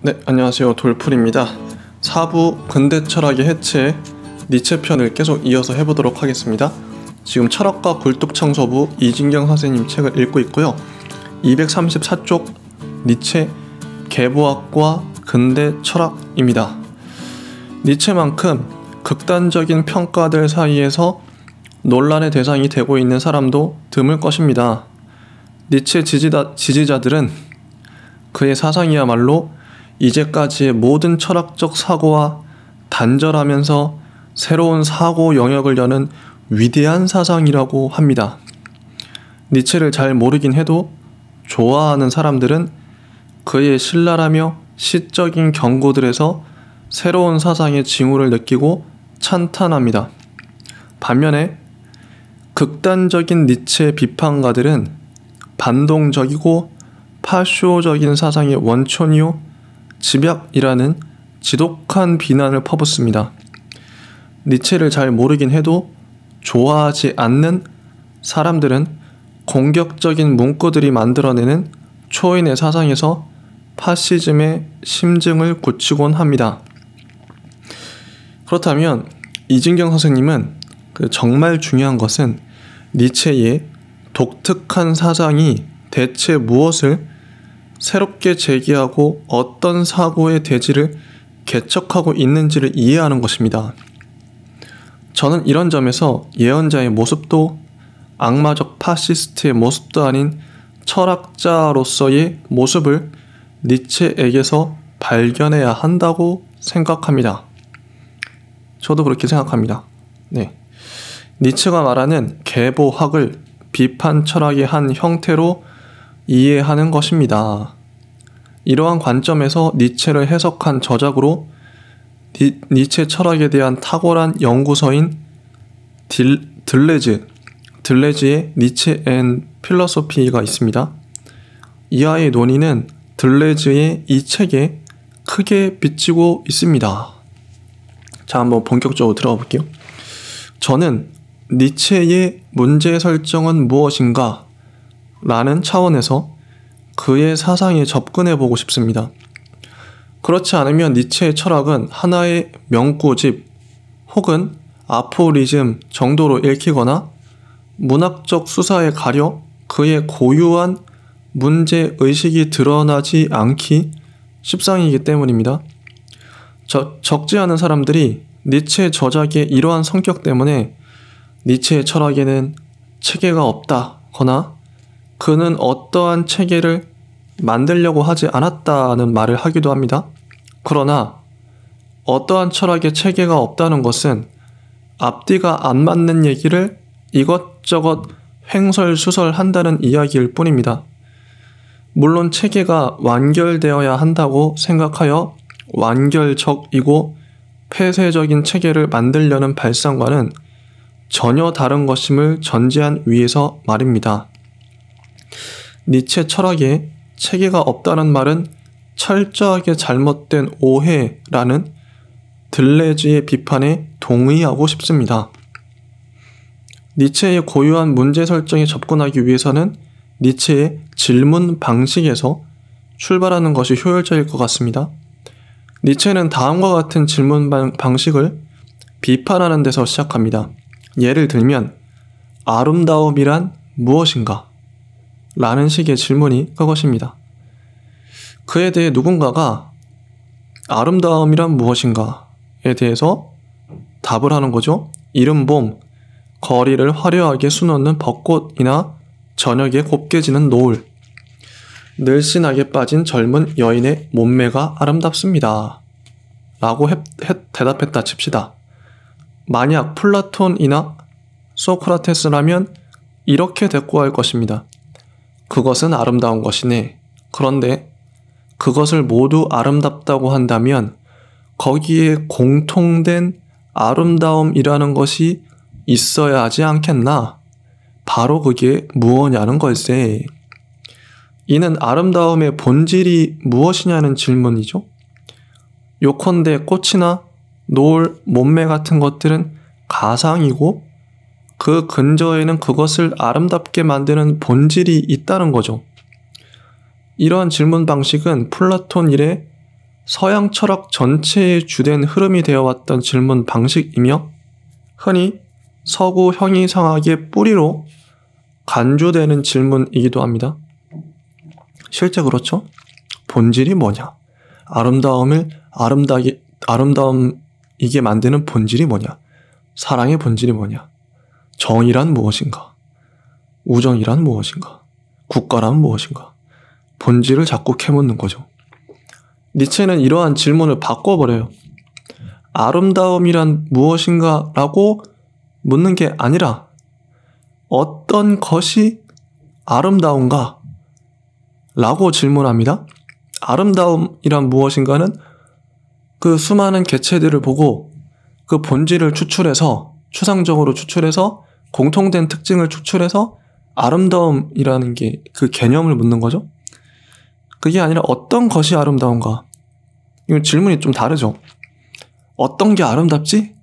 네, 안녕하세요. 돌풀입니다. 4부 근대 철학의 해체 니체 편을 계속 이어서 해보도록 하겠습니다. 지금 철학과 굴뚝청소부 이진경 선생님 책을 읽고 있고요. 234쪽 니체 계보학과 근대 철학입니다. 니체만큼 극단적인 평가들 사이에서 논란의 대상이 되고 있는 사람도 드물 것입니다. 니체 지지자들은 그의 사상이야말로 이제까지의 모든 철학적 사고와 단절하면서 새로운 사고 영역을 여는 위대한 사상이라고 합니다. 니체를 잘 모르긴 해도 좋아하는 사람들은 그의 신랄하며 시적인 경고들에서 새로운 사상의 징후를 느끼고 찬탄합니다. 반면에 극단적인 니체 비판가들은 반동적이고 파쇼적인 사상의 원촌이요 집약이라는 지독한 비난을 퍼붓습니다. 니체를 잘 모르긴 해도 좋아하지 않는 사람들은 공격적인 문구들이 만들어내는 초인의 사상에서 파시즘의 심증을 굳히곤 합니다. 그렇다면 이진경 선생님은 정말 중요한 것은 니체의 독특한 사상이 대체 무엇을 새롭게 제기하고 어떤 사고의 대지를 개척하고 있는지를 이해하는 것입니다. 저는 이런 점에서 예언자의 모습도 악마적 파시스트의 모습도 아닌 철학자로서의 모습을 니체에게서 발견해야 한다고 생각합니다. 저도 그렇게 생각합니다. 네. 니체가 말하는 계보학을 비판 철학의 한 형태로 이해하는 것입니다. 이러한 관점에서 니체를 해석한 저작으로 니체 철학에 대한 탁월한 연구서인 들레즈의 니체 앤 필로소피가 있습니다. 이하의 논의는 들레즈의 이 책에 크게 비치고 있습니다. 자, 한번 본격적으로 들어가 볼게요. 저는 니체의 문제 설정은 무엇인가? 라는 차원에서 그의 사상에 접근해 보고 싶습니다. 그렇지 않으면 니체의 철학은 하나의 명구집 혹은 아포리즘 정도로 읽히거나 문학적 수사에 가려 그의 고유한 문제의식이 드러나지 않기 십상이기 때문입니다. 적지 않은 사람들이 니체의 저작의 이러한 성격 때문에 니체의 철학에는 체계가 없다거나 그는 어떠한 체계를 만들려고 하지 않았다는 말을 하기도 합니다. 그러나 어떠한 철학의 체계가 없다는 것은 앞뒤가 안 맞는 얘기를 이것저것 횡설수설한다는 이야기일 뿐입니다. 물론 체계가 완결되어야 한다고 생각하여 완결적이고 폐쇄적인 체계를 만들려는 발상과는 전혀 다른 것임을 전제한 위에서 말입니다. 니체 철학에 체계가 없다는 말은 철저하게 잘못된 오해라는 들레즈의 비판에 동의하고 싶습니다. 니체의 고유한 문제 설정에 접근하기 위해서는 니체의 질문 방식에서 출발하는 것이 효율적일 것 같습니다. 니체는 다음과 같은 질문 방식을 비판하는 데서 시작합니다. 예를 들면 아름다움이란 무엇인가? 라는 식의 질문이 그것입니다. 그에 대해 누군가가 아름다움이란 무엇인가에 대해서 답을 하는 거죠. 이른 봄, 거리를 화려하게 수놓는 벚꽃이나 저녁에 곱게 지는 노을, 늘씬하게 빠진 젊은 여인의 몸매가 아름답습니다. 라고 대답했다 칩시다. 만약 플라톤이나 소크라테스라면 이렇게 대꾸할 것입니다. 그것은 아름다운 것이네. 그런데 그것을 모두 아름답다고 한다면 거기에 공통된 아름다움이라는 것이 있어야 하지 않겠나? 바로 그게 무엇냐는 걸세. 이는 아름다움의 본질이 무엇이냐는 질문이죠. 요컨대 꽃이나 노을, 몸매 같은 것들은 가상이고 그 근저에는 그것을 아름답게 만드는 본질이 있다는 거죠. 이러한 질문 방식은 플라톤 이래 서양 철학 전체의 주된 흐름이 되어왔던 질문 방식이며 흔히 서구 형이상학의 뿌리로 간주되는 질문이기도 합니다. 실제 그렇죠? 본질이 뭐냐? 아름다움이게 만드는 본질이 뭐냐? 사랑의 본질이 뭐냐? 정의란 무엇인가? 우정이란 무엇인가? 국가란 무엇인가? 본질을 자꾸 캐묻는 거죠. 니체는 이러한 질문을 바꿔버려요. 아름다움이란 무엇인가? 라고 묻는 게 아니라 어떤 것이 아름다운가? 라고 질문합니다. 아름다움이란 무엇인가는 그 수많은 개체들을 보고 그 본질을 추상적으로 추출해서 공통된 특징을 추출해서 아름다움이라는 게 그 개념을 묻는 거죠. 그게 아니라 어떤 것이 아름다운가? 이건 질문이 좀 다르죠. 어떤 게 아름답지?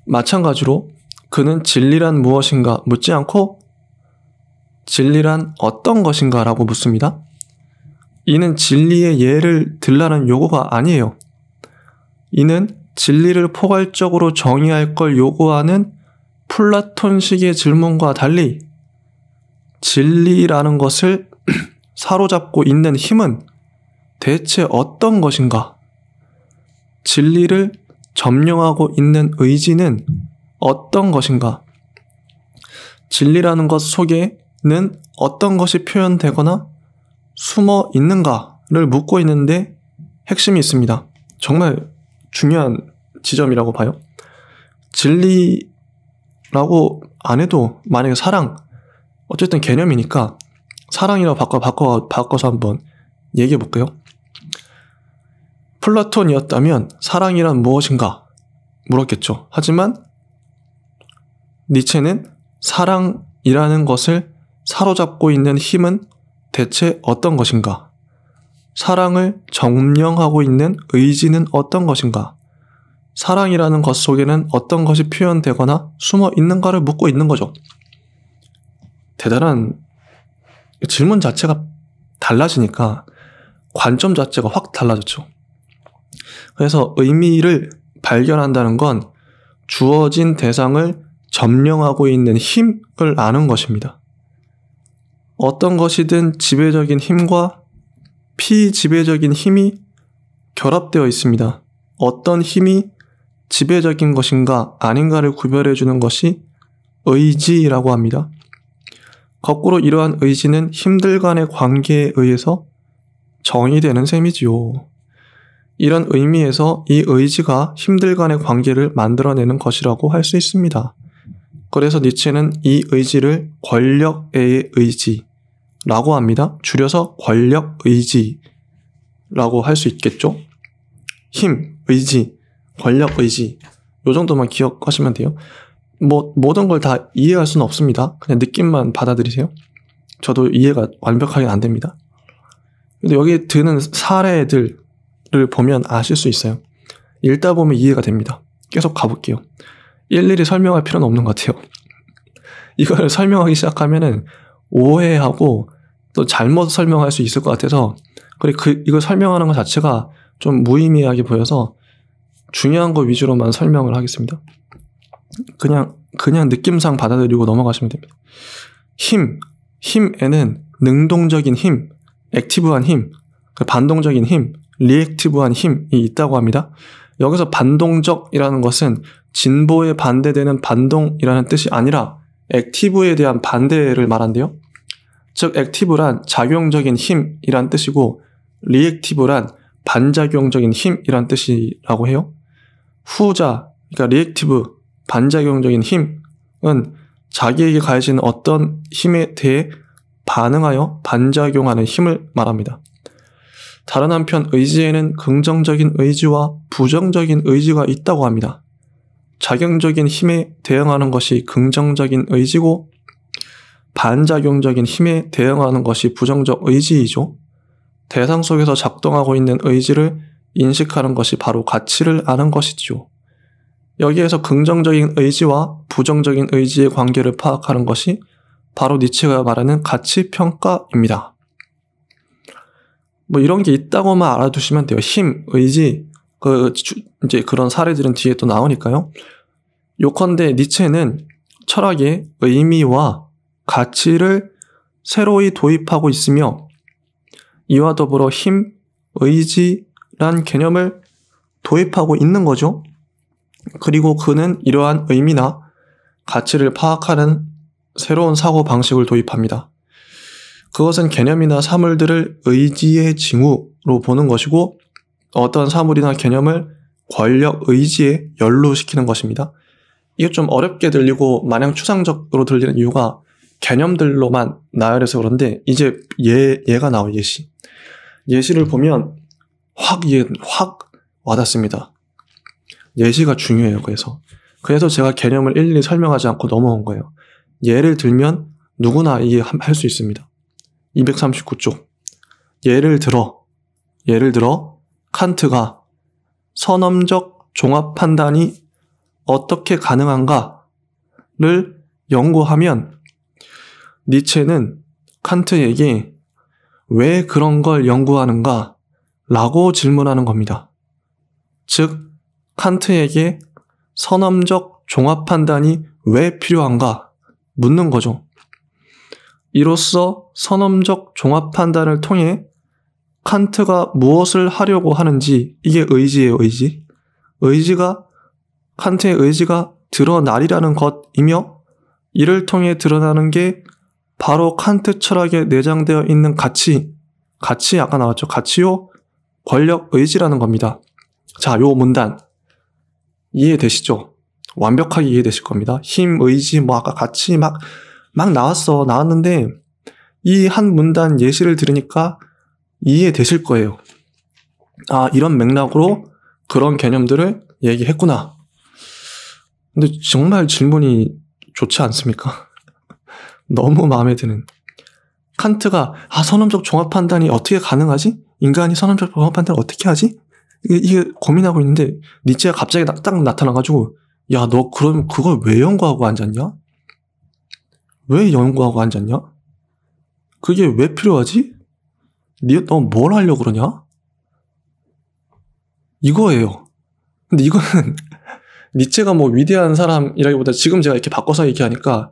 마찬가지로 그는 진리란 무엇인가 묻지 않고 진리란 어떤 것인가 라고 묻습니다. 이는 진리의 예를 들라는 요구가 아니에요. 이는 진리를 포괄적으로 정의할 걸 요구하는 플라톤식의 질문과 달리 진리라는 것을 사로잡고 있는 힘은 대체 어떤 것인가? 진리를 점령하고 있는 의지는 어떤 것인가? 진리라는 것 속에는 어떤 것이 표현되거나 숨어 있는가를 묻고 있는데 핵심이 있습니다. 정말 중요한 지점이라고 봐요. 진리라고 안 해도 만약에 사랑, 어쨌든 개념이니까 사랑이라고 바꿔서 한번 얘기해 볼게요. 플라톤이었다면 사랑이란 무엇인가 물었겠죠. 하지만 니체는 사랑이라는 것을 사로잡고 있는 힘은 대체 어떤 것인가? 사랑을 점령하고 있는 의지는 어떤 것인가? 사랑이라는 것 속에는 어떤 것이 표현되거나 숨어 있는가를 묻고 있는 거죠. 대단한 질문 자체가 달라지니까 관점 자체가 확 달라졌죠. 그래서 의미를 발견한다는 건 주어진 대상을 점령하고 있는 힘을 아는 것입니다. 어떤 것이든 지배적인 힘과 피지배적인 힘이 결합되어 있습니다. 어떤 힘이 지배적인 것인가 아닌가를 구별해 주는 것이 의지라고 합니다. 거꾸로 이러한 의지는 힘들 간의 관계에 의해서 정의되는 셈이지요. 이런 의미에서 이 의지가 힘들 간의 관계를 만들어내는 것이라고 할 수 있습니다. 그래서 니체는 이 의지를 권력의 의지라고 합니다. 줄여서 권력의지라고 할 수 있겠죠. 힘, 의지, 권력의지 요 정도만 기억하시면 돼요. 모든 걸 다 이해할 수는 없습니다. 그냥 느낌만 받아들이세요. 저도 이해가 완벽하게 안 됩니다. 근데 여기 드는 사례들을 보면 아실 수 있어요. 읽다 보면 이해가 됩니다. 계속 가볼게요. 일일이 설명할 필요는 없는 것 같아요. 이걸 설명하기 시작하면은 오해하고 또 잘못 설명할 수 있을 것 같아서 이걸 설명하는 것 자체가 좀 무의미하게 보여서 중요한 거 위주로만 설명을 하겠습니다. 그냥 느낌상 받아들이고 넘어가시면 됩니다. 힘에는 능동적인 힘, 액티브한 힘, 반동적인 힘, 리액티브한 힘이 있다고 합니다. 여기서 반동적이라는 것은 진보에 반대되는 반동이라는 뜻이 아니라 액티브에 대한 반대를 말한대요. 즉 액티브란 작용적인 힘이란 뜻이고 리액티브란 반작용적인 힘이란 뜻이라고 해요. 후자, 그러니까 리액티브, 반작용적인 힘은 자기에게 가해지는 어떤 힘에 대해 반응하여 반작용하는 힘을 말합니다. 다른 한편 의지에는 긍정적인 의지와 부정적인 의지가 있다고 합니다. 작용적인 힘에 대응하는 것이 긍정적인 의지고 반작용적인 힘에 대응하는 것이 부정적 의지이죠. 대상 속에서 작동하고 있는 의지를 인식하는 것이 바로 가치를 아는 것이죠. 여기에서 긍정적인 의지와 부정적인 의지의 관계를 파악하는 것이 바로 니체가 말하는 가치평가입니다. 뭐 이런 게 있다고만 알아두시면 돼요. 힘, 의지, 이제 그런 사례들은 뒤에 또 나오니까요. 요컨대 니체는 철학에 의미와 가치를 새로이 도입하고 있으며 이와 더불어 힘, 의지란 개념을 도입하고 있는 거죠. 그리고 그는 이러한 의미나 가치를 파악하는 새로운 사고 방식을 도입합니다. 그것은 개념이나 사물들을 의지의 징후로 보는 것이고 어떤 사물이나 개념을 권력 의지에 연루시키는 것입니다. 이게 좀 어렵게 들리고 마냥 추상적으로 들리는 이유가 개념들로만 나열해서 그런데 이제 예가 나와요. 예시를 보면 확 와닿습니다. 예시가 중요해요. 그래서 제가 개념을 일일이 설명하지 않고 넘어온 거예요. 예를 들면 누구나 이게 할 수 있습니다. 239쪽. 예를 들어 칸트가 선험적 종합 판단이 어떻게 가능한가를 연구하면 니체는 칸트에게 왜 그런 걸 연구하는가? 라고 질문하는 겁니다. 즉, 칸트에게 선험적 종합 판단이 왜 필요한가? 묻는 거죠. 이로써 선험적 종합 판단을 통해 칸트가 무엇을 하려고 하는지, 이게 의지예요, 의지. 칸트의 의지가 드러나리라는 것이며 이를 통해 드러나는 게 바로 칸트 철학에 내장되어 있는 가치 아까 나왔죠. 가치요, 권력, 의지라는 겁니다. 자, 요 문단 이해되시죠? 완벽하게 이해되실 겁니다. 힘, 의지, 아까 가치 막 나왔는데 이 한 문단 예시를 들으니까 이해되실 거예요. 아, 이런 맥락으로 그런 개념들을 얘기했구나. 근데 정말 질문이 좋지 않습니까? 너무 마음에 드는. 칸트가 선험적 종합 판단이 어떻게 가능하지? 인간이 선험적 종합 판단을 어떻게 하지? 이게 고민하고 있는데 니체가 갑자기 딱 나타나가지고 야, 너 그럼 그걸 왜 연구하고 앉았냐? 그게 왜 필요하지? 너 뭘 하려고 그러냐? 이거예요. 근데 이거는 니체가 뭐 위대한 사람이라기보다 지금 제가 이렇게 바꿔서 얘기하니까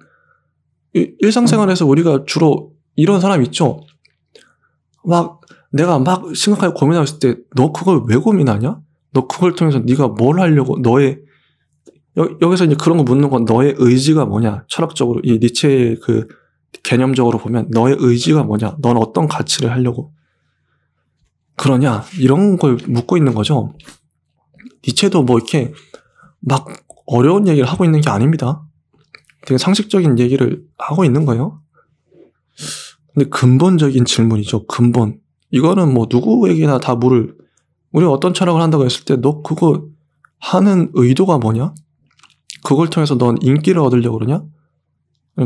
일상생활에서 우리가 주로 이런 사람 있죠? 내가 심각하게 고민하고 있을 때 너 그걸 왜 고민하냐? 너 그걸 통해서 네가 뭘 하려고 여기서 이제 그런 거 묻는 건 너의 의지가 뭐냐? 철학적으로 이 니체의 그 개념적으로 보면 너의 의지가 뭐냐? 넌 어떤 가치를 하려고 그러냐? 이런 걸 묻고 있는 거죠. 니체도 뭐 이렇게 막 어려운 얘기를 하고 있는 게 아닙니다. 되게 상식적인 얘기를 하고 있는 거예요. 근데 근본적인 질문이죠. 근본. 이거는 뭐 누구에게나 다 우리가 어떤 철학을 한다고 했을 때 너 그거 하는 의도가 뭐냐? 그걸 통해서 넌 인기를 얻으려고 그러냐?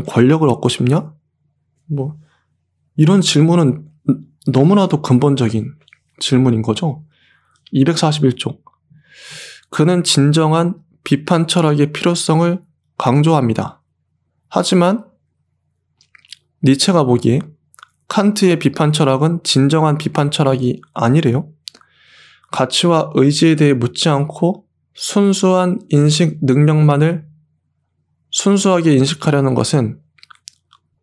권력을 얻고 싶냐? 뭐 이런 질문은 너무나도 근본적인 질문인 거죠. 241쪽. 그는 진정한 비판 철학의 필요성을 강조합니다. 하지만 니체가 보기에 칸트의 비판 철학은 진정한 비판 철학이 아니래요. 가치와 의지에 대해 묻지 않고 순수한 인식 능력만을 순수하게 인식하려는 것은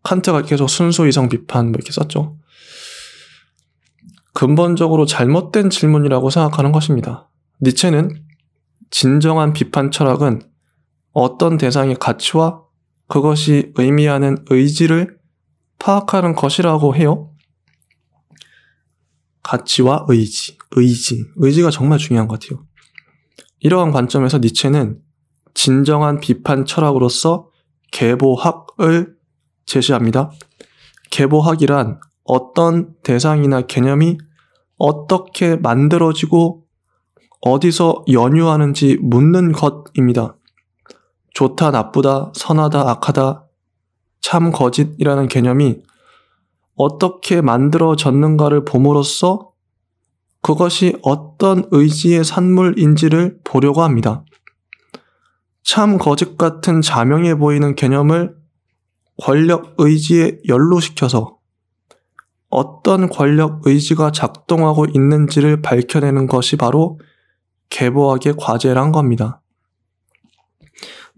칸트가 계속 순수 이성 비판 이렇게 썼죠. 근본적으로 잘못된 질문이라고 생각하는 것입니다. 니체는 진정한 비판 철학은 어떤 대상의 가치와 그것이 의미하는 의지를 파악하는 것이라고 해요. 가치와 의지가 정말 중요한 것 같아요. 이러한 관점에서 니체는 진정한 비판 철학으로서 계보학을 제시합니다. 계보학이란 어떤 대상이나 개념이 어떻게 만들어지고 어디서 연유하는지 묻는 것입니다. 좋다, 나쁘다, 선하다, 악하다, 참, 거짓이라는 개념이 어떻게 만들어졌는가를 봄으로써 그것이 어떤 의지의 산물인지를 보려고 합니다. 참, 거짓 같은 자명해 보이는 개념을 권력 의지에 연루시켜서 어떤 권력 의지가 작동하고 있는지를 밝혀내는 것이 바로 계보학의 과제란 겁니다.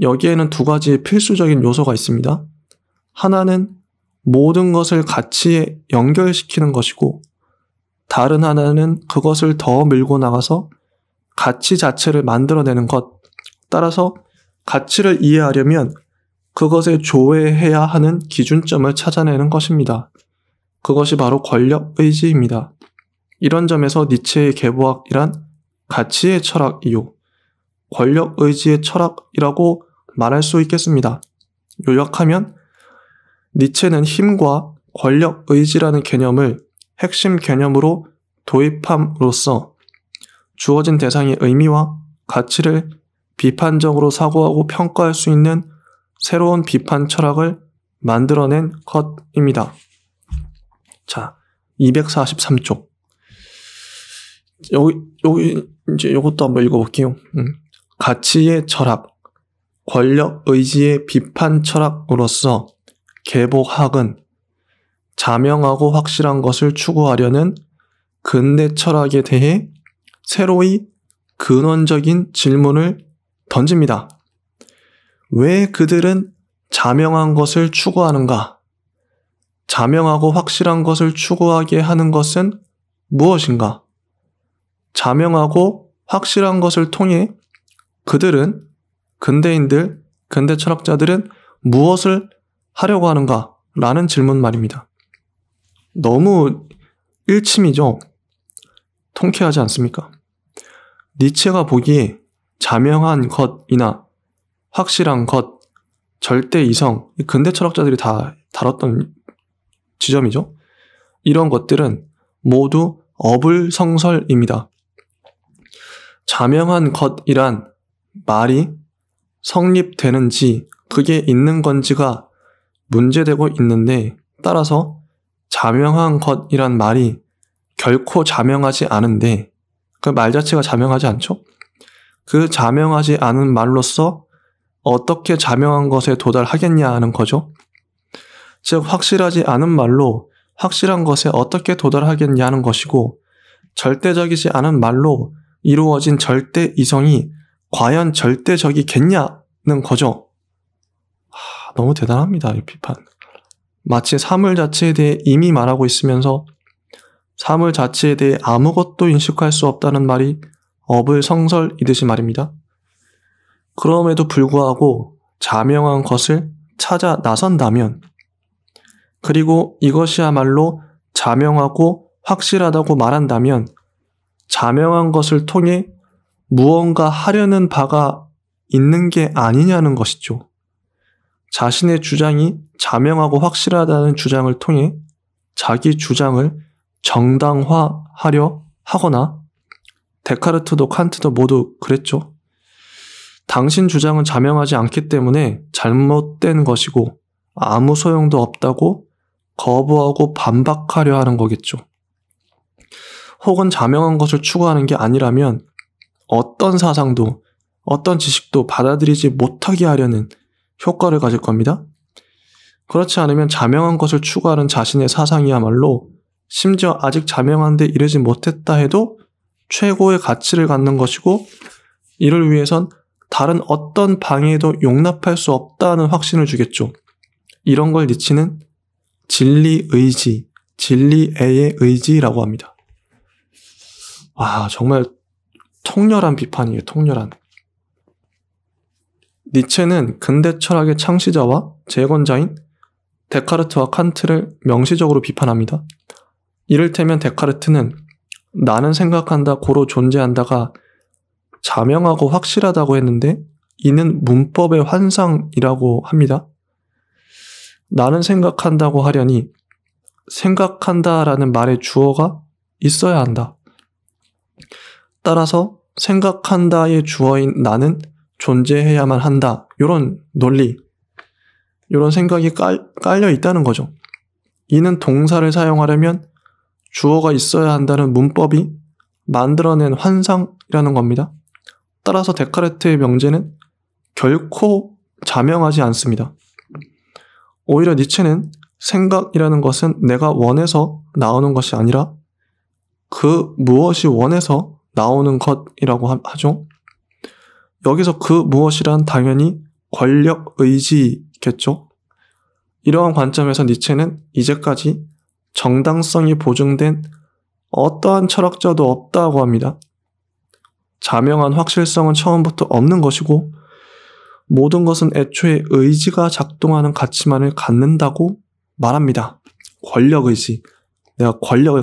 여기에는 두 가지 필수적인 요소가 있습니다. 하나는 모든 것을 가치에 연결시키는 것이고, 다른 하나는 그것을 더 밀고 나가서 가치 자체를 만들어내는 것. 따라서 가치를 이해하려면 그것에 조회해야 하는 기준점을 찾아내는 것입니다. 그것이 바로 권력 의지입니다. 이런 점에서 니체의 계보학이란 가치의 철학이요, 권력 의지의 철학이라고 말할 수 있겠습니다. 요약하면 니체는 힘과 권력 의지라는 개념을 핵심 개념으로 도입함으로써 주어진 대상의 의미와 가치를 비판적으로 사고하고 평가할 수 있는 새로운 비판 철학을 만들어낸 것입니다. 자, 243쪽. 여기 이제 이것도 한번 읽어볼게요. 가치의 철학, 권력 의지의 비판 철학으로서 계보학은 자명하고 확실한 것을 추구하려는 근대 철학에 대해 새로이 근원적인 질문을 던집니다. 왜 그들은 자명한 것을 추구하는가? 자명하고 확실한 것을 추구하게 하는 것은 무엇인가? 자명하고 확실한 것을 통해 그들은, 근대인들, 근대 철학자들은 무엇을 하려고 하는가? 라는 질문 말입니다. 너무 일침이죠? 통쾌하지 않습니까? 니체가 보기에 자명한 것이나 확실한 것, 절대 이성, 근대 철학자들이 다 다뤘던 지점이죠. 이런 것들은 모두 어불성설입니다. 자명한 것이란 말이 성립되는지, 그게 있는 건지가 문제되고 있는데, 따라서 자명한 것이란 말이 결코 자명하지 않은데, 그 말 자체가 자명하지 않죠? 그 자명하지 않은 말로서 어떻게 자명한 것에 도달하겠냐 하는 거죠. 즉, 확실하지 않은 말로 확실한 것에 어떻게 도달하겠냐 하는 것이고, 절대적이지 않은 말로 이루어진 절대 이성이 과연 절대적이겠냐는 거죠. 너무 대단합니다, 이 비판. 마치 사물 자체에 대해 이미 말하고 있으면서 사물 자체에 대해 아무것도 인식할 수 없다는 말이 어불성설이듯이 말입니다. 그럼에도 불구하고 자명한 것을 찾아 나선다면, 그리고 이것이야말로 자명하고 확실하다고 말한다면, 자명한 것을 통해 무언가 하려는 바가 있는 게 아니냐는 것이죠. 자신의 주장이 자명하고 확실하다는 주장을 통해 자기 주장을 정당화하려 하거나, 데카르트도 칸트도 모두 그랬죠. 당신 주장은 자명하지 않기 때문에 잘못된 것이고 아무 소용도 없다고 거부하고 반박하려 하는 거겠죠. 혹은 자명한 것을 추구하는 게 아니라면 어떤 사상도, 어떤 지식도 받아들이지 못하게 하려는 효과를 가질 겁니다. 그렇지 않으면 자명한 것을 추구하는 자신의 사상이야말로 심지어 아직 자명한 데 이르지 못했다 해도 최고의 가치를 갖는 것이고, 이를 위해선 다른 어떤 방해도 용납할 수 없다는 확신을 주겠죠. 이런 걸 니체는 진리의지, 진리애의 의지라고 합니다. 정말 통렬한 비판이에요. 통렬한. 니체는 근대 철학의 창시자와 재건자인 데카르트와 칸트를 명시적으로 비판합니다. 이를테면 데카르트는 나는 생각한다, 고로 존재한다가 자명하고 확실하다고 했는데, 이는 문법의 환상이라고 합니다. 나는 생각한다고 하려니 생각한다라는 말의 주어가 있어야 한다. 따라서 생각한다의 주어인 나는 존재해야만 한다. 이런 논리, 이런 생각이 깔려 있다는 거죠. 이는 동사를 사용하려면 주어가 있어야 한다는 문법이 만들어낸 환상이라는 겁니다. 따라서 데카르트의 명제는 결코 자명하지 않습니다. 오히려 니체는 생각이라는 것은 내가 원해서 나오는 것이 아니라 그 무엇이 원해서 나오는 것이라고 하죠. 여기서 그 무엇이란 당연히 권력 의지겠죠. 이러한 관점에서 니체는 이제까지 정당성이 보증된 어떠한 철학자도 없다고 합니다. 자명한 확실성은 처음부터 없는 것이고 모든 것은 애초에 의지가 작동하는 가치만을 갖는다고 말합니다. 권력 의지. 내가 권력을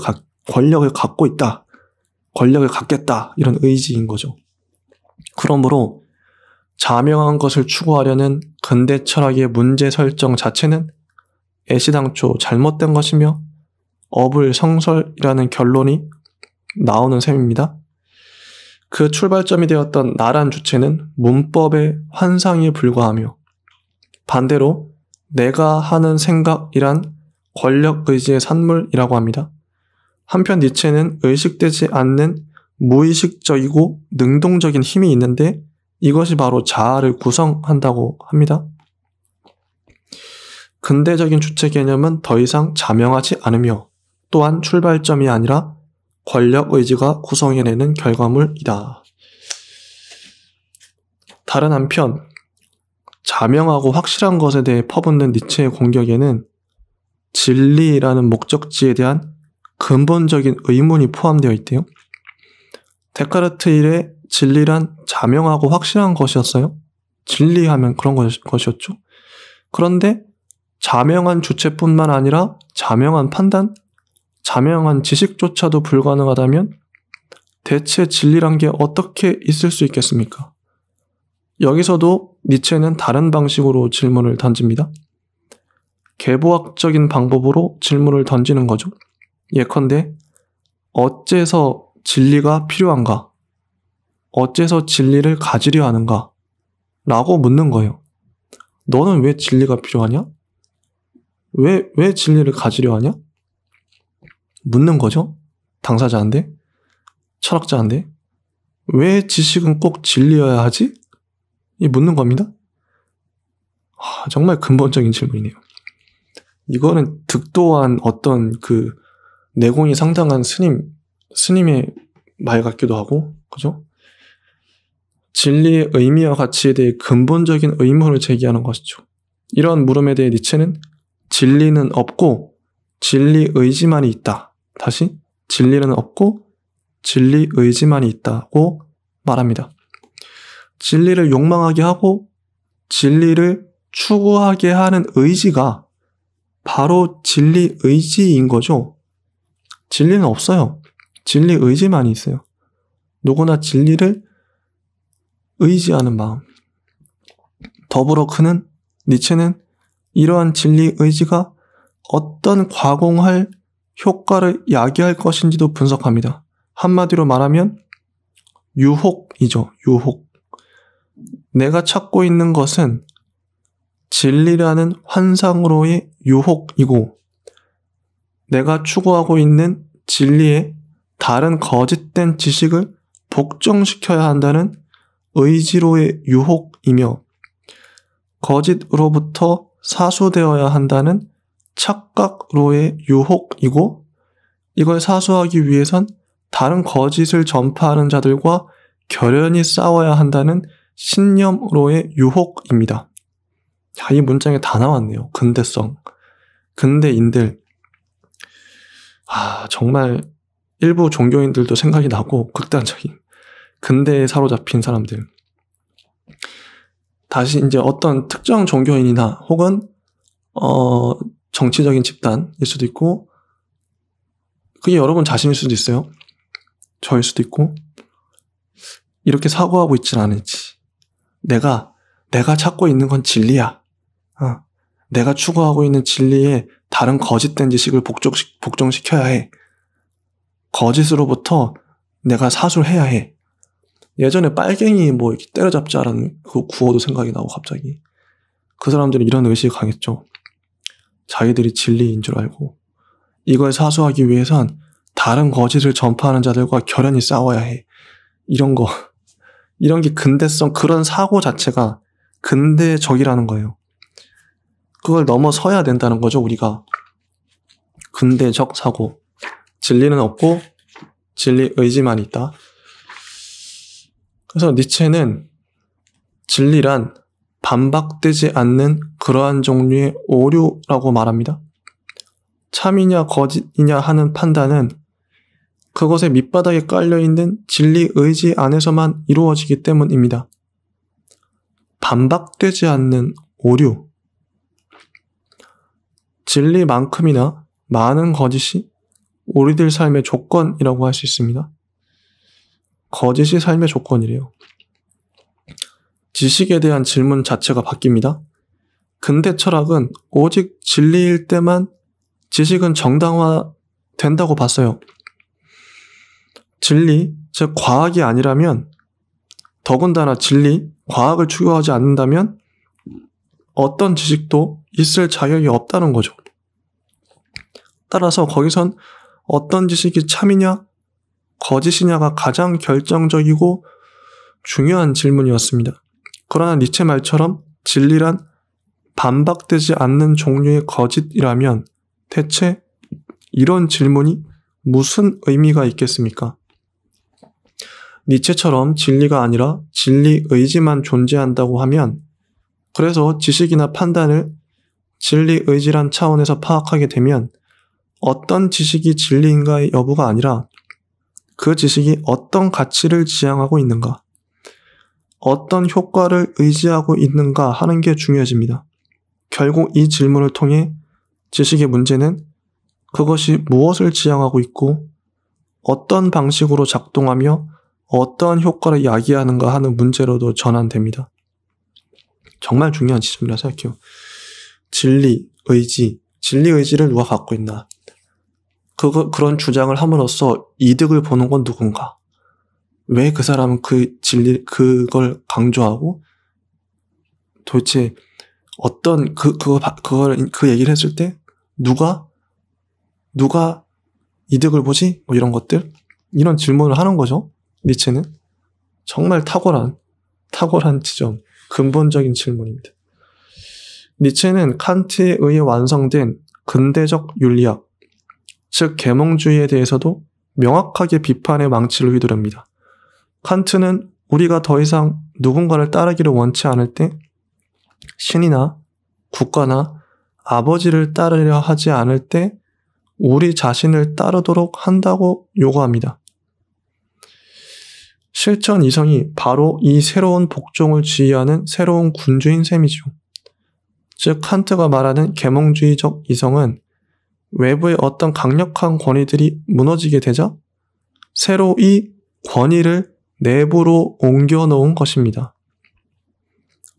갖고 있다. 권력을 갖겠다. 이런 의지인 거죠. 그러므로 자명한 것을 추구하려는 근대 철학의 문제 설정 자체는 애시당초 잘못된 것이며 어불성설이라는 결론이 나오는 셈입니다. 그 출발점이 되었던 나란 주체는 문법의 환상에 불과하며 반대로 내가 하는 생각이란 권력 의지의 산물이라고 합니다. 한편 니체는 의식되지 않는 무의식적이고 능동적인 힘이 있는데 이것이 바로 자아를 구성한다고 합니다. 근대적인 주체 개념은 더 이상 자명하지 않으며 또한 출발점이 아니라 권력 의지가 구성해내는 결과물이다. 다른 한편 자명하고 확실한 것에 대해 퍼붓는 니체의 공격에는 진리라는 목적지에 대한 근본적인 의문이 포함되어 있대요. 데카르트 일의 진리란 자명하고 확실한 것이었어요. 진리하면 그런 것이었죠. 그런데 자명한 주체뿐만 아니라 자명한 판단, 자명한 지식조차도 불가능하다면 대체 진리란 게 어떻게 있을 수 있겠습니까? 여기서도 니체는 다른 방식으로 질문을 던집니다. 계보학적인 방법으로 질문을 던지는 거죠. 예컨대 어째서 진리가 필요한가? 어째서 진리를 가지려 하는가? 라고 묻는 거예요. 너는 왜 진리가 필요하냐? 왜 진리를 가지려 하냐? 묻는 거죠. 당사자인데, 철학자인데, 왜 지식은 꼭 진리여야 하지? 이 묻는 겁니다. 정말 근본적인 질문이네요. 이거는 득도한 어떤 그 내공이 상당한 스님의 말 같기도 하고, 그죠? 진리의 의미와 가치에 대해 근본적인 의문을 제기하는 것이죠. 이런 물음에 대해 니체는 진리는 없고 진리 의지만이 있다. 다시 진리는 없고 진리 의지만이 있다고 말합니다. 진리를 욕망하게 하고 진리를 추구하게 하는 의지가 바로 진리 의지인 거죠. 진리는 없어요. 진리 의지만이 있어요. 누구나 진리를 의지하는 마음. 더불어 니체는 이러한 진리 의지가 어떤 과공할 효과를 야기할 것인지도 분석합니다. 한마디로 말하면 유혹이죠. 유혹. 내가 찾고 있는 것은 진리라는 환상으로의 유혹이고 내가 추구하고 있는 진리에 다른 거짓된 지식을 복종시켜야 한다는 의지로의 유혹이며 거짓으로부터 사수되어야 한다는 착각로의 유혹이고 이걸 사수하기 위해선 다른 거짓을 전파하는 자들과 결연히 싸워야 한다는 신념으로의 유혹입니다. 이 문장에 다 나왔네요. 근대성. 근대인들. 정말 일부 종교인들도 생각이 나고 극단적인 근대에 사로잡힌 사람들. 다시 이제 어떤 특정 종교인이나 혹은 정치적인 집단일 수도 있고 그게 여러분 자신일 수도 있어요. 저일 수도 있고 이렇게 사고하고 있지는 않을지. 내가 찾고 있는 건 진리야. 내가 추구하고 있는 진리에 다른 거짓된 지식을 복종시켜야 해. 거짓으로부터 내가 사수해야 해. 예전에 빨갱이 이렇게 때려잡자라는 그 구호도 생각이 나고 갑자기. 그 사람들은 이런 의식이 강했죠. 자기들이 진리인 줄 알고 이걸 사수하기 위해선 다른 거짓을 전파하는 자들과 결연히 싸워야 해. 이런 게 근대성, 그런 사고 자체가 근대적이라는 거예요. 그걸 넘어서야 된다는 거죠, 우리가. 근대적 사고. 진리는 없고 진리 의지만 있다. 그래서 니체는 진리란 반박되지 않는 그러한 종류의 오류라고 말합니다. 참이냐 거짓이냐 하는 판단은 그것의 밑바닥에 깔려있는 진리 의지 안에서만 이루어지기 때문입니다. 반박되지 않는 오류. 진리만큼이나 많은 거짓이 우리들 삶의 조건이라고 할 수 있습니다. 거짓이 삶의 조건이래요. 지식에 대한 질문 자체가 바뀝니다. 근대 철학은 오직 진리일 때만 지식은 정당화된다고 봤어요. 진리, 즉 과학이 아니라면, 더군다나 진리, 과학을 추구하지 않는다면 어떤 지식도 있을 자격이 없다는 거죠. 따라서 거기선 어떤 지식이 참이냐, 거짓이냐가 가장 결정적이고 중요한 질문이었습니다. 그러나 니체 말처럼 진리란 반박되지 않는 종류의 거짓이라면 대체 이런 질문이 무슨 의미가 있겠습니까? 니체처럼 진리가 아니라 진리 의지만 존재한다고 하면, 그래서 지식이나 판단을 진리 의지란 차원에서 파악하게 되면 어떤 지식이 진리인가의 여부가 아니라 그 지식이 어떤 가치를 지향하고 있는가, 어떤 효과를 의지하고 있는가 하는 게 중요해집니다. 결국 이 질문을 통해 지식의 문제는 그것이 무엇을 지향하고 있고 어떤 방식으로 작동하며 어떠한 효과를 야기하는가 하는 문제로도 전환됩니다. 정말 중요한 지점이라 생각해요. 진리, 의지를 누가 갖고 있나? 그런 주장을 함으로써 이득을 보는 건 누군가? 왜 그 사람은 그걸 강조하고 도대체 어떤 그 얘기를 했을 때 누가 이득을 보지? 뭐 이런 것들? 이런 질문을 하는 거죠. 니체는 정말 탁월한 지점, 근본적인 질문입니다. 니체는 칸트에 의해 완성된 근대적 윤리학, 즉 계몽주의에 대해서도 명확하게 비판의 망치를 휘두릅니다. 칸트는 우리가 더 이상 누군가를 따르기를 원치 않을 때 신이나 국가나 아버지를 따르려 하지 않을 때 우리 자신을 따르도록 한다고 요구합니다. 실천 이성이 바로 이 새로운 복종을 지휘하는 새로운 군주인 셈이죠. 즉 칸트가 말하는 계몽주의적 이성은 외부의 어떤 강력한 권위들이 무너지게 되자 새로 이 권위를 내부로 옮겨 놓은 것입니다.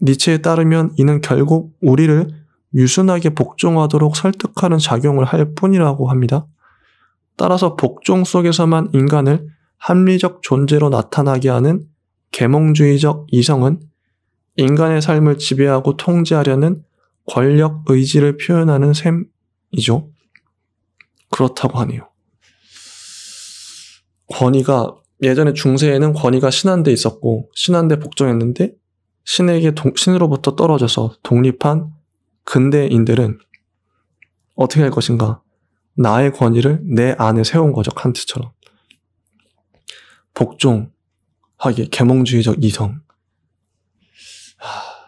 니체에 따르면 이는 결국 우리를 유순하게 복종하도록 설득하는 작용을 할 뿐이라고 합니다. 따라서 복종 속에서만 인간을 합리적 존재로 나타나게 하는 계몽주의적 이성은 인간의 삶을 지배하고 통제하려는 권력 의지를 표현하는 셈이죠. 그렇다고 하네요. 권위가, 예전에 중세에는 권위가 신한데 있었고 신한데 복종했는데 신으로부터 떨어져서 독립한 근대인들은 어떻게 할 것인가? 나의 권위를 내 안에 세운 거죠. 칸트처럼. 복종하기, 계몽주의적 이성.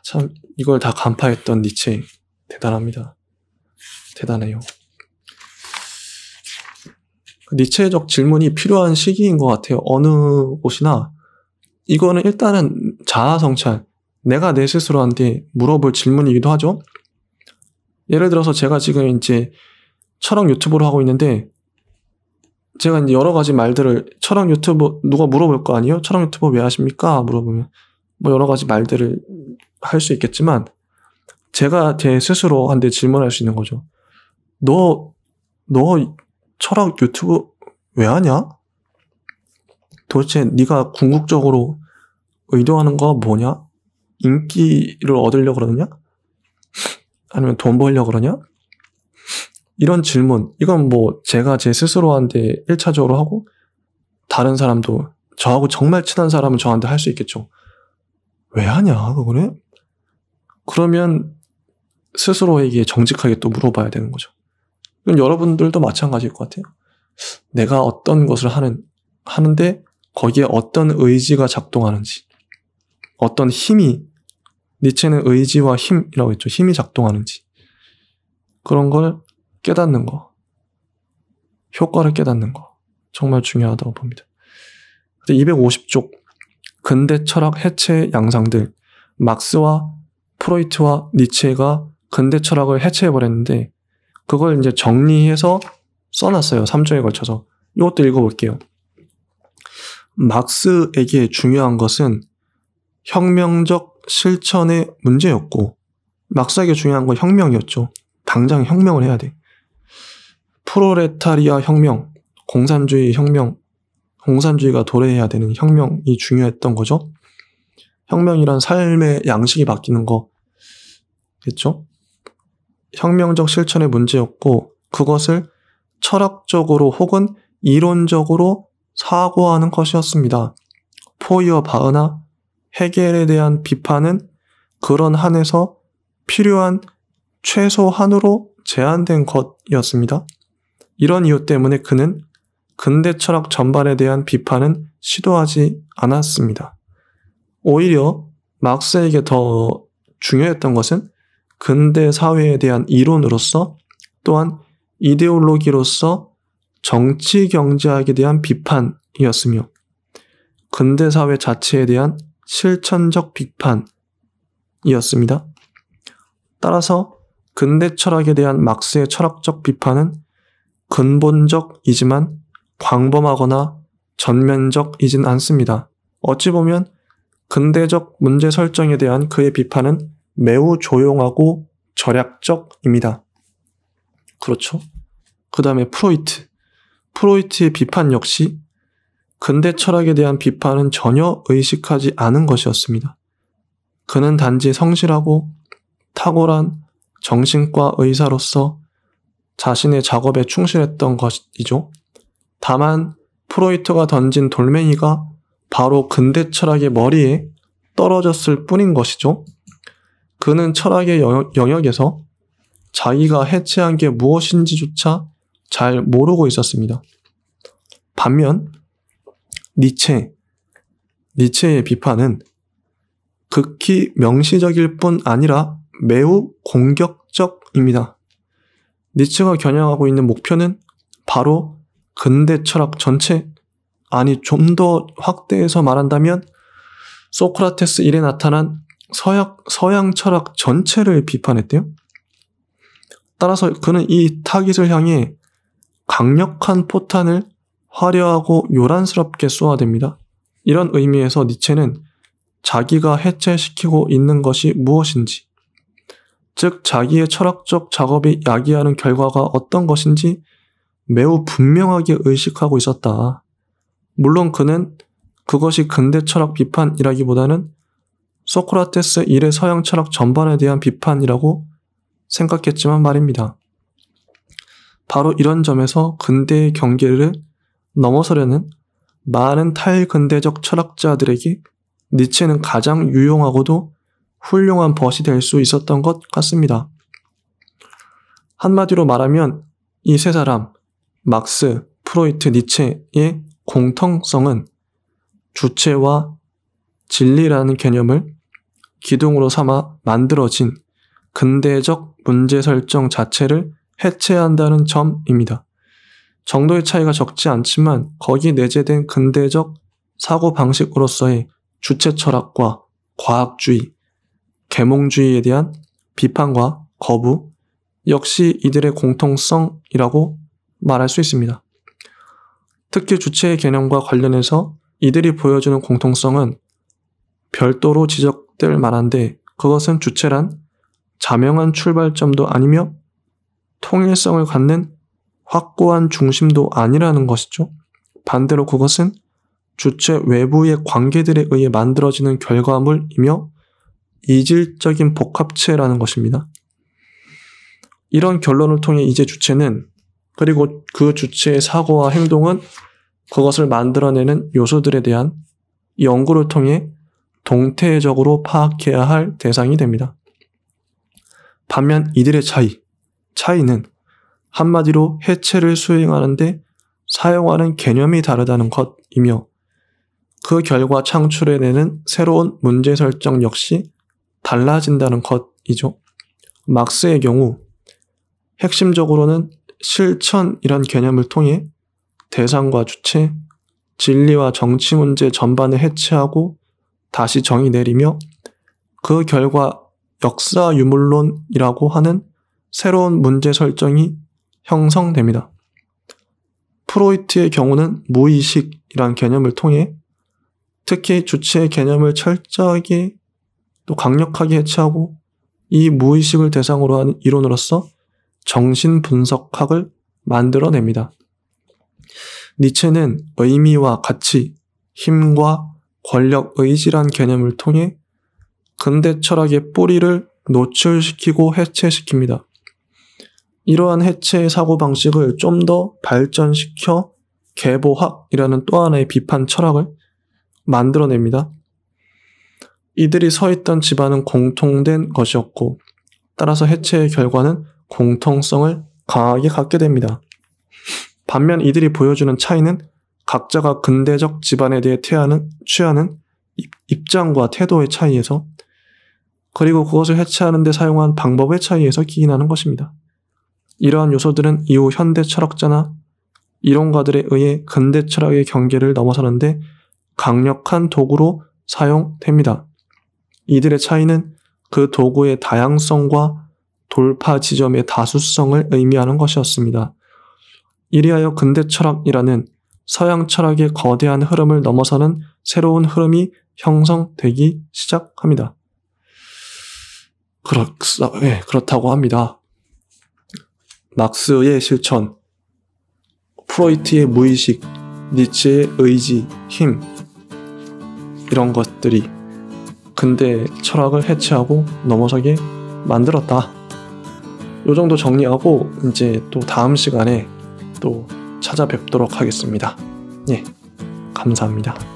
참 이걸 다 간파했던 니체 대단합니다. 대단해요. 니체적 질문이 필요한 시기인 것 같아요. 어느 곳이나. 이거는 일단은 자아 성찰, 내가 내 스스로한테 물어볼 질문이기도 하죠. 예를 들어서 제가 지금 이제 철학 유튜브를 하고 있는데 제가 이제 여러 가지 말들을, 철학 유튜브 누가 물어볼 거 아니에요? 철학 유튜브 왜 하십니까? 물어보면 뭐 여러 가지 말들을 할 수 있겠지만 제가 제 스스로한테 질문할 수 있는 거죠. 너 철학 유튜브 왜 하냐? 도대체 네가 궁극적으로 의도하는 거 뭐냐? 인기를 얻으려고 그러느냐? 아니면 돈 벌려고 그러냐? 이런 질문, 이건 뭐 제가 제 스스로한테 1차적으로 하고 다른 사람도, 저하고 정말 친한 사람은 저한테 할 수 있겠죠. 왜 하냐 그거는? 그러면 스스로에게 정직하게 또 물어봐야 되는 거죠. 그럼 여러분들도 마찬가지일 것 같아요. 내가 어떤 것을 하는데 거기에 어떤 의지가 작동하는지, 어떤 힘이, 니체는 의지와 힘이라고 했죠. 힘이 작동하는지, 그런 걸 깨닫는 거, 효과를 깨닫는 거 정말 중요하다고 봅니다. 250쪽 근대 철학 해체의 양상들, 막스와 프로이트와 니체가 근대 철학을 해체해버렸는데 그걸 이제 정리해서 써놨어요. 3조에 걸쳐서. 이것도 읽어볼게요. 막스에게 중요한 것은 혁명적 실천의 문제였고, 막스에게 중요한 건 혁명이었죠. 당장 혁명을 해야 돼. 프로레타리아 혁명, 공산주의 혁명, 공산주의가 도래해야 되는 혁명이 중요했던 거죠. 혁명이란 삶의 양식이 바뀌는 거겠죠. 혁명적 실천의 문제였고 그것을 철학적으로 혹은 이론적으로 사고하는 것이었습니다. 포이어바흐나 헤겔에 대한 비판은 그런 한에서 필요한 최소한으로 제한된 것이었습니다. 이런 이유 때문에 그는 근대 철학 전반에 대한 비판은 시도하지 않았습니다. 오히려 막스에게 더 중요했던 것은 근대 사회에 대한 이론으로서 또한 이데올로기로서 정치 경제학에 대한 비판이었으며 근대 사회 자체에 대한 실천적 비판이었습니다. 따라서 근대 철학에 대한 막스의 철학적 비판은 근본적이지만 광범하거나 전면적이진 않습니다. 어찌 보면 근대적 문제 설정에 대한 그의 비판은 매우 조용하고 절약적입니다. 그렇죠? 그 다음에 프로이트의 비판 역시 근대 철학에 대한 비판은 전혀 의식하지 않은 것이었습니다. 그는 단지 성실하고 탁월한 정신과 의사로서 자신의 작업에 충실했던 것이죠. 다만 프로이트가 던진 돌멩이가 바로 근대 철학의 머리에 떨어졌을 뿐인 것이죠. 그는 철학의 영역에서 자기가 해체한 게 무엇인지조차 잘 모르고 있었습니다. 반면 니체의 비판은 극히 명시적일 뿐 아니라 매우 공격적입니다. 니체가 겨냥하고 있는 목표는 바로 근대 철학 전체, 아니 좀 더 확대해서 말한다면 소크라테스 일에 나타난 서양 철학 전체를 비판했대요. 따라서 그는 이 타깃을 향해 강력한 포탄을 화려하고 요란스럽게 쏘아댑니다. 이런 의미에서 니체는 자기가 해체시키고 있는 것이 무엇인지, 즉 자기의 철학적 작업이 야기하는 결과가 어떤 것인지 매우 분명하게 의식하고 있었다. 물론 그는 그것이 근대 철학 비판이라기보다는 소크라테스 일의 서양 철학 전반에 대한 비판이라고 생각했지만 말입니다. 바로 이런 점에서 근대의 경계를 넘어서려는 많은 탈근대적 철학자들에게 니체는 가장 유용하고도 훌륭한 벗이 될 수 있었던 것 같습니다. 한마디로 말하면 이 세 사람, 막스, 프로이트, 니체의 공통성은 주체와 진리라는 개념을 기둥으로 삼아 만들어진 근대적 문제 설정 자체를 해체한다는 점입니다. 정도의 차이가 적지 않지만 거기 내재된 근대적 사고방식으로서의 주체 철학과 과학주의, 계몽주의에 대한 비판과 거부 역시 이들의 공통성이라고 말할 수 있습니다. 특히 주체의 개념과 관련해서 이들이 보여주는 공통성은 별도로 지적될 만한데 그것은 주체란 자명한 출발점도 아니며 통일성을 갖는 확고한 중심도 아니라는 것이죠. 반대로 그것은 주체 외부의 관계들에 의해 만들어지는 결과물이며 이질적인 복합체라는 것입니다. 이런 결론을 통해 이제 주체는, 그리고 그 주체의 사고와 행동은 그것을 만들어내는 요소들에 대한 연구를 통해 동태적으로 파악해야 할 대상이 됩니다. 반면 이들의 차이는 한마디로 해체를 수행하는데 사용하는 개념이 다르다는 것이며 그 결과 창출해내는 새로운 문제 설정 역시 달라진다는 것이죠. 막스의 경우 핵심적으로는 실천이란 개념을 통해 대상과 주체, 진리와 정치 문제 전반을 해체하고 다시 정의 내리며 그 결과 역사 유물론이라고 하는 새로운 문제 설정이 형성됩니다. 프로이트의 경우는 무의식이란 개념을 통해 특히 주체의 개념을 철저하게 또 강력하게 해체하고 이 무의식을 대상으로 하는 이론으로서 정신분석학을 만들어냅니다. 니체는 의미와 가치, 힘과 권력, 의지란 개념을 통해 근대 철학의 뿌리를 노출시키고 해체시킵니다. 이러한 해체의 사고방식을 좀 더 발전시켜 계보학이라는 또 하나의 비판 철학을 만들어냅니다. 이들이 서 있던 집안은 공통된 것이었고 따라서 해체의 결과는 공통성을 강하게 갖게 됩니다. 반면 이들이 보여주는 차이는 각자가 근대적 집안에 대해 취하는 입장과 태도의 차이에서 그리고 그것을 해체하는 데 사용한 방법의 차이에서 기인하는 것입니다. 이러한 요소들은 이후 현대 철학자나 이론가들에 의해 근대 철학의 경계를 넘어서는데 강력한 도구로 사용됩니다. 이들의 차이는 그 도구의 다양성과 돌파 지점의 다수성을 의미하는 것이었습니다. 이리하여 근대 철학이라는 서양 철학의 거대한 흐름을 넘어서는 새로운 흐름이 형성되기 시작합니다. 그렇다고 합니다. 막스의 실천, 프로이트의 무의식, 니체의 의지, 힘 이런 것들이 근대 철학을 해체하고 넘어서게 만들었다. 요 정도 정리하고 이제 또 다음 시간에 또 찾아뵙도록 하겠습니다. 예, 감사합니다.